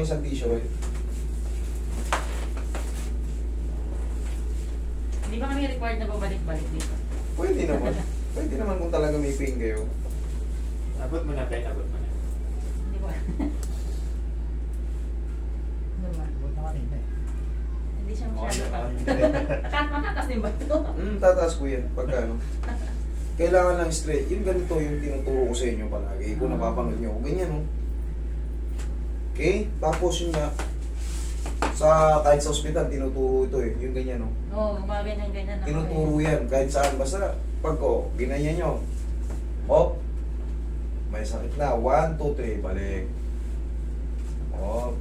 ng isang tissue eh. Hindi ba kami required na babalik-balik dito? Pwede naman. Pwede naman kung talaga may pain kayo. Abot mo na, Ben. Abot mo na. Hindi ba? Naman. Huwag na kanina eh. Hindi siya masyado pa. Okay. Matatas din ba ito? Tataas ko yan. Pagka ano. Kailangan ng straight. Yung ganito yung tinuturo ko sa inyo palagi. Kung napapanood nyo. Ganyan oh. Okay? Tapos yun na. Kahit sa ospital, tinuturo ito eh. Yung ganyan oh. Oo, mga ganyan-ganyan na. Tinuturo yan. Kahit saan. Basta pag oh, ginanyan nyo. Hop. May sakit na. 1, 2, 3. Balik. Hop.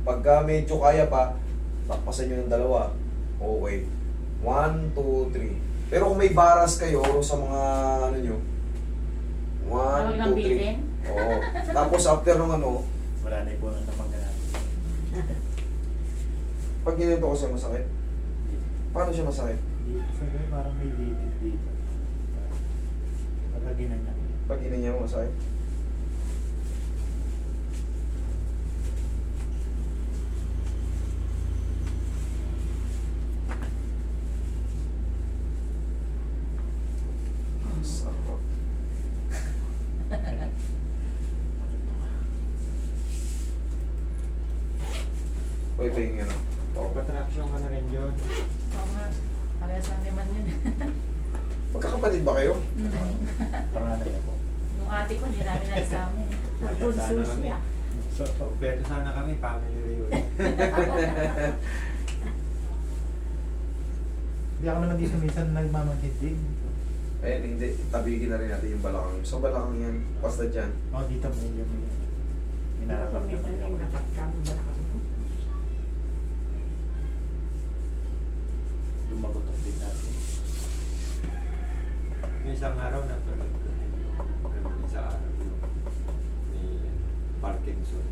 Pagka medyo kaya pa, takpasan nyo ng dalawa. Okay. 1, 2, 3. Pero kung may baras kayo sa mga ano nyo, 1, 2, 3. Oo. Tapos after ng ano, Wala na ipunan na pangganaan. pag ginito kasi masakit. Paano siya masakit? Dito sa gawin, parang may litid dito. Pagka ginanyan. Pag ginanya mo masakit. Sarap. Uy, tingin ano. Patraction ka na rin yun. Oo nga. Parehas lang naman yun. Magkakapatid ba kayo? Panganay ako. Yung ate ko, hindi namin na-exam. Sana kami. So, beto sana kami, family reunion. Hindi ako naman dito minsan nagmamaghitig. Eh, hindi. Tabigin na rin natin yung balakang. So, balakang yan. Basta dyan. O, dito mo yung minarapag ka pa. Lumagotok din natin. Yung isang araw na tulad ko yung isang araw yung may Parkinson.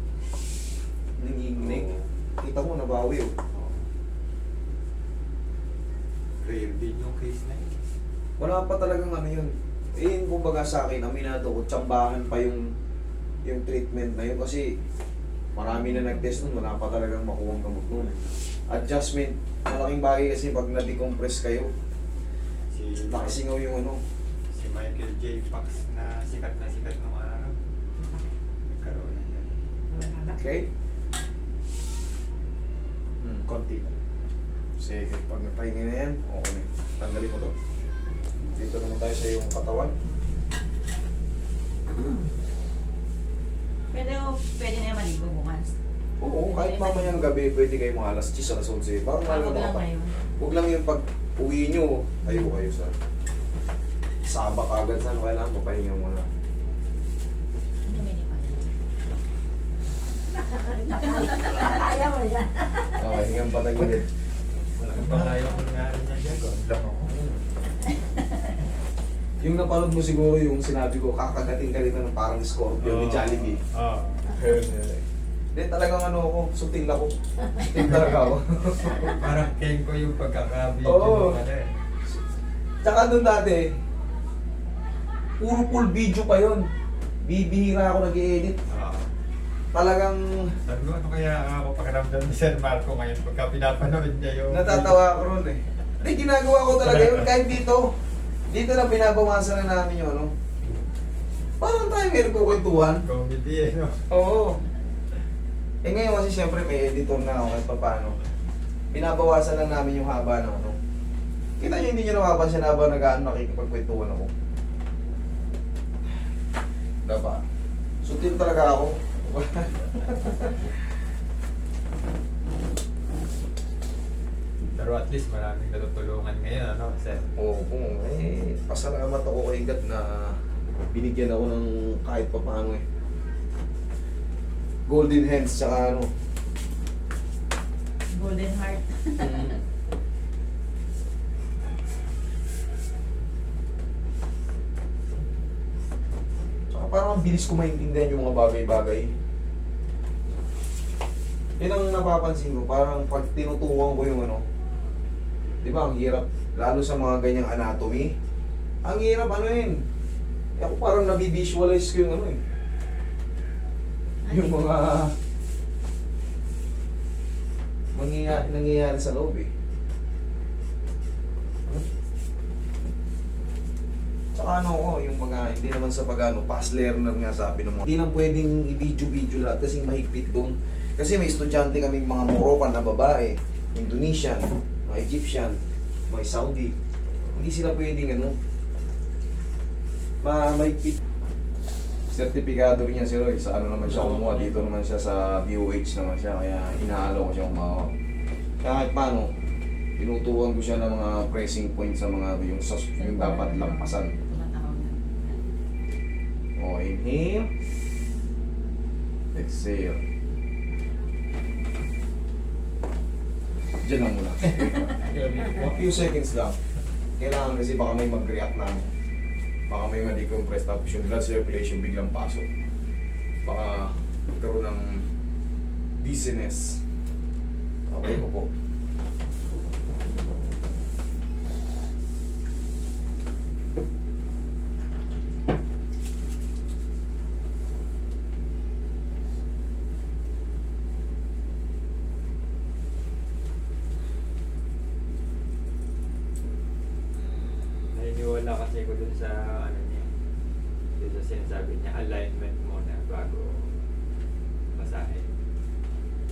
Nanginginig. Oo. Kita mo, nabawi oh. Oo. Rare din yung case na yun. Wala pa talagang ano yun. Eh, yung kumbaga sa akin, aminado ko, tsambahan pa yung treatment na yun kasi marami na nag-test nun, wala pa talagang makuha gamot nun. Adjustment, malaking bagay kasi pag na-decompress kayo, Si, nakasingaw yung ano. si Michael J. Fox na sikat nung araw. Nagkaroon na yan. Okay? Konti na. Sige, pag napahinga na yan, okay na. Tanggalin mo to. Dito naman tayo sa iyong katawan. Pwede na yung maligo bukas. Oo, kahit mamayang gabi, pwede kayo mga alas 10, alas 11. Parang Ako ano lang pa. ngayon. Huwag lang yung pag uwi nyo, tayo kayo sa sabak agad saan, kailangan papahinga muna. Lumili pa yun. Ayaw mo yan. Okay, hingang patagilid. Walang pangayong kung nga rin niya dyan. Lang ako. Yung napanood mo siguro yung sinabi ko, kakagating ka rito ng parang Scorpio ni Jollibee. Oo. Hindi, talagang ano ako, sutil ako. Sutil talaga ako. Parang king ko yung pagkakabidyo Oo. mo eh. Tsaka doon dati, puro full video pa yun. Bibihira ako nag-i-edit. Oo. Talagang Sabi ko, ano kaya ako pakiramdam ni Sir Marco ngayon pagka pinapanood niya yung... natatawa ako ron eh. Hindi, ginagawa ko talaga yun kahit dito. Dito na binabawasan na namin yung ano. Parang tayo may nagkukwentuhan. Comedy eh, no? Oo. Eh ngayon kasi siyempre may editor na ako kahit paano. Binabawasan lang namin yung haba ng ano. Kita nyo hindi nyo napapansin habang nag-ano nakikipagkwentuhan ako. Diba? Sutil talaga ako. Pero at least maraming natutulungan ngayon, ano, Sir? Oo, pasalamat ako kay God na binigyan ako ng kahit pa paano eh. Golden hands tsaka ano. Golden heart. Tsaka parang ang bilis ko maintindihan yung mga bagay-bagay. Yun ang napapansin ko, parang pag tinutuwang ko yung ano, di ba ang hirap, lalo sa mga ganyang anatomy, ang hirap ano yun. Eh, ako parang nabivisualize ko yung ano eh. Yung mga nangyayari sa loob eh. Tsaka ano ko, yung mga, hindi naman sa pag-ano, fast learner nga sabi ng mga, hindi lang pwedeng i-video lahat kasi mahigpit doon. Kasi may estudyante kaming mga Moroccan na babae, Indonesian, mga Egyptian, mga Saudi. Hindi sila pwedeng ano, mahigpit. Sertipikado rin niya si Roy, sa ano naman siya kumuha, dito naman siya sa DOH naman siya, kaya inaalaw ko siya kumawa. Kahit paano, tinuturuan ko siya ng mga pressing point sa mga yung dapat lampasan. Tumatawag na. O, inhale. Exhale. Diyan lang muna. A few seconds lang. Kailangan kasi baka may mag-react na. Baka may ma-decompress tapos yung blood circulation biglang pasok. Baka magkaroon ng dizziness. Okay po po. Naniniwala kasi ko dun sa ano niya. Dun sa sinasabi niya, alignment muna bago masahe.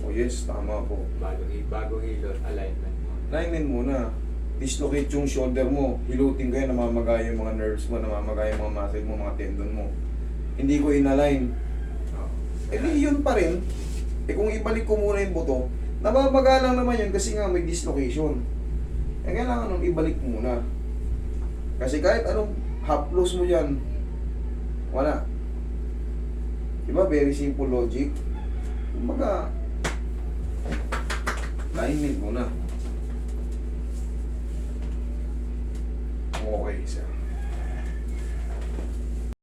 Oh yes, tama po. Bago hilot, alignment muna. Alignment muna. Dislocate yung shoulder mo. Hilutin ko yan, namamagay yung mga nerves mo, namamagay yung mga muscle mo, mga tendon mo. Hindi ko inalign. Oh. Eh di yun pa rin. Eh kung ibalik ko muna yung buto, namamaga lang naman yun kasi nga may dislocation. Eh kailangan nung ibalik muna. Kasi kahit anong haplos mo dyan, wala. Diba? Very simple logic. Kumbaga, alignment muna. Okay, sir.